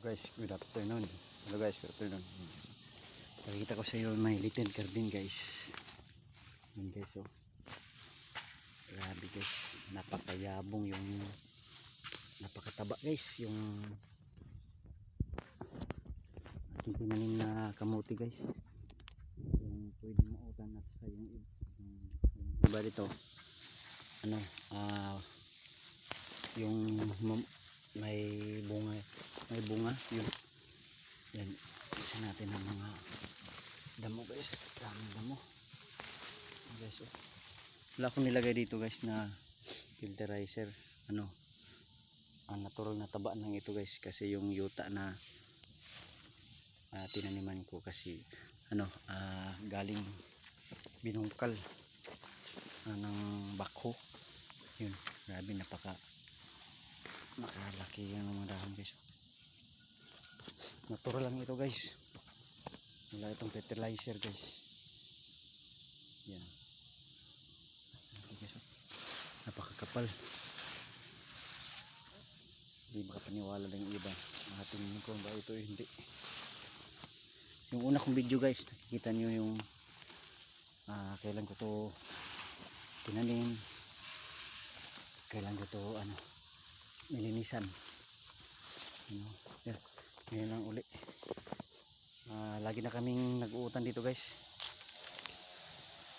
Guys, good afternoon. Hello guys, good afternoon. Pakikita ko sa iyo may little garden guys. Yan guys, oh. Grabe guys, napakayabong yung napakataba guys yung ating tinanim na kamuti guys. Yung pwedeng mautan at saka yung iba dito ano yung may bunga yun. Yan, isa natin ang mga damo guys, daming damo guys, oh. Wala akong nilagay dito guys na filterizer, natural na taba lang ito guys, kasi yung yuta na tinaniman ko kasi galing binungkal ng bakho. Yun, grabe, nakalaki yung mga dahon guys. Natural lang ito guys, wala itong fertilizer guys. Yan guys, napakakapal, hindi makapaniwala ng iba. Tingnan ko ba ito hindi. Yung una kong video guys, nakikita nyo yung kailan ko to tinanim, kailan ko to nilinisan. Ngayon lang uli. Lagi na kaming nag-uutan dito guys,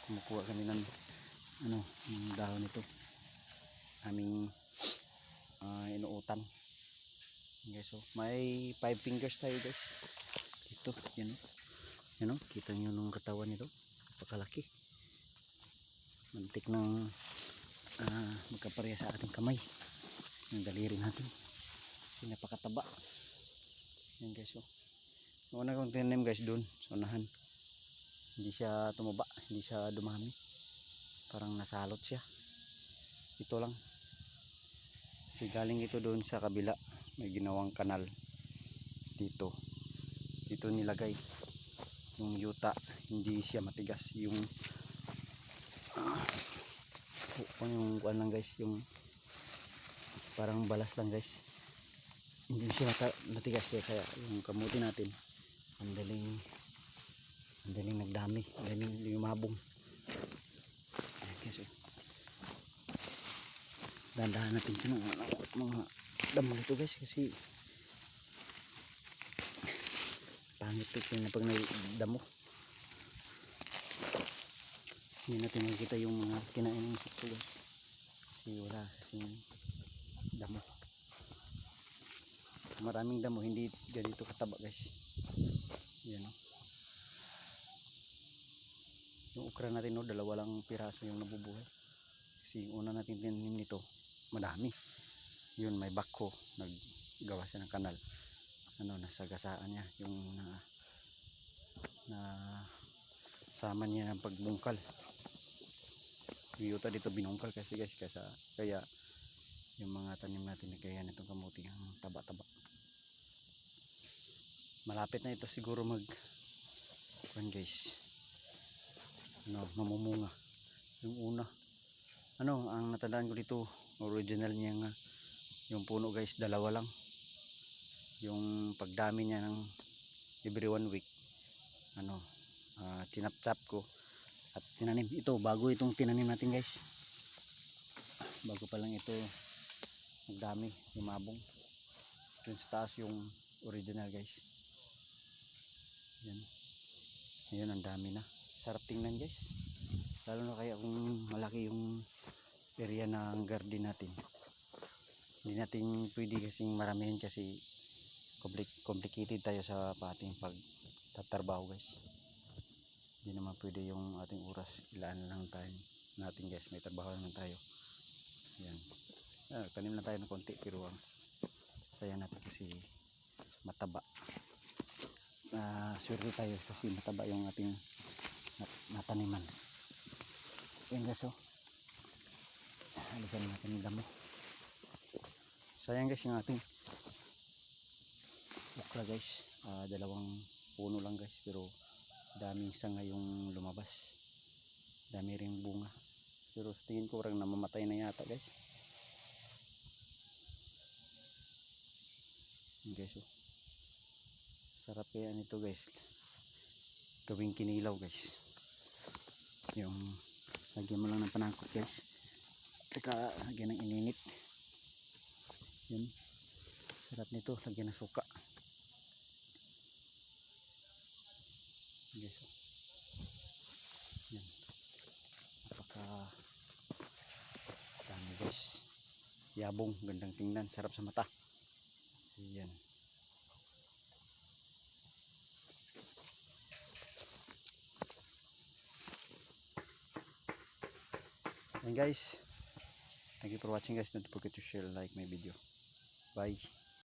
kumukuha kami ng yung dahon nito aming inuutan guys. So may 5 fingers tayo guys dito. Yan, kita nyo nung katawan nito, napakalaki, mantik ng magkapareha sa ating kamay yung daliri natin kasi napakataba. Yan guys, so yung una kong tinanim guys doon sa unahan, hindi siya tumaba, hindi siya dumami, parang nasalot siya. Ito lang kasi galing ito doon sa kabila, may ginawang kanal dito nilagay yung yuta, hindi siya matigas. Yung kuan lang guys, yung parang balas lang guys, hindi siya matigas kaya yung kamuti natin ang daling nagdami, ang daling lumabong. Ayan guys, dahan-dahan natin ito ng mga damo ito guys, kasi pangit ito na pag nagdamo. Hindi natin makikita yung mga kinain ng insekto guys, kasi wala kasing damo. Maraming damo, hindi ganito kataba guys. Yan, yung okra natin, dalawa lang piraso yung nabubuhay, kasi yung una natin tinanim nito madami. Yun, may bakho, naggawa siya ng kanal, nasagasaan niya yung na sama niya ng pagbungkal. Yung yuta dito binungkal kasi guys, kaya yung mga tanim natin kaya nitong kamuti ang taba-taba. Malapit na ito siguro guys, mamumunga. Yung una ang natandaan ko dito, original niya nga yung puno guys, dalawa lang. Yung pagdami niya ng every 1 week chinap-chap ko at tinanim. Ito bago itong tinanim natin guys, bago pa lang ito nagdami, lumabong. Yun sa taas yung original guys. Yan, ang dami na, sarap tingnan guys, lalo na kaya kung malaki yung area ng garden natin. Hindi natin pwede kasing maramihin kasi complicated tayo sa ating pagtatrabaho guys. Hindi naman pwede yung ating oras, ilaan lang tayo natin guys, may trabaho lang tayo. Yan, tanim na tayo ng konti, pero ang saya natin kasi mataba. Swerte tayo kasi mataba yung ating nataniman. Yan guys, alisan natin yung damo. Sayang guys yung ating okra guys, dalawang puno lang guys, pero daming sanga yung lumabas, dami ring bunga, pero sa tingin ko parang namamatay na yata guys. Yan guys, Sarap kaya nito guys. Gawing kinilaw guys. Yung lagyan mo lang ng panangkot guys. Tsaka lagyan ng ininit. Yun. Sarap nito. Lagyan ng suka. Guys. Yan. Napaka dami guys. Yabong. Gandang tingnan. Sarap sa mata. Yan. And guys, thank you for watching guys. Don't forget to share, like my video. Bye.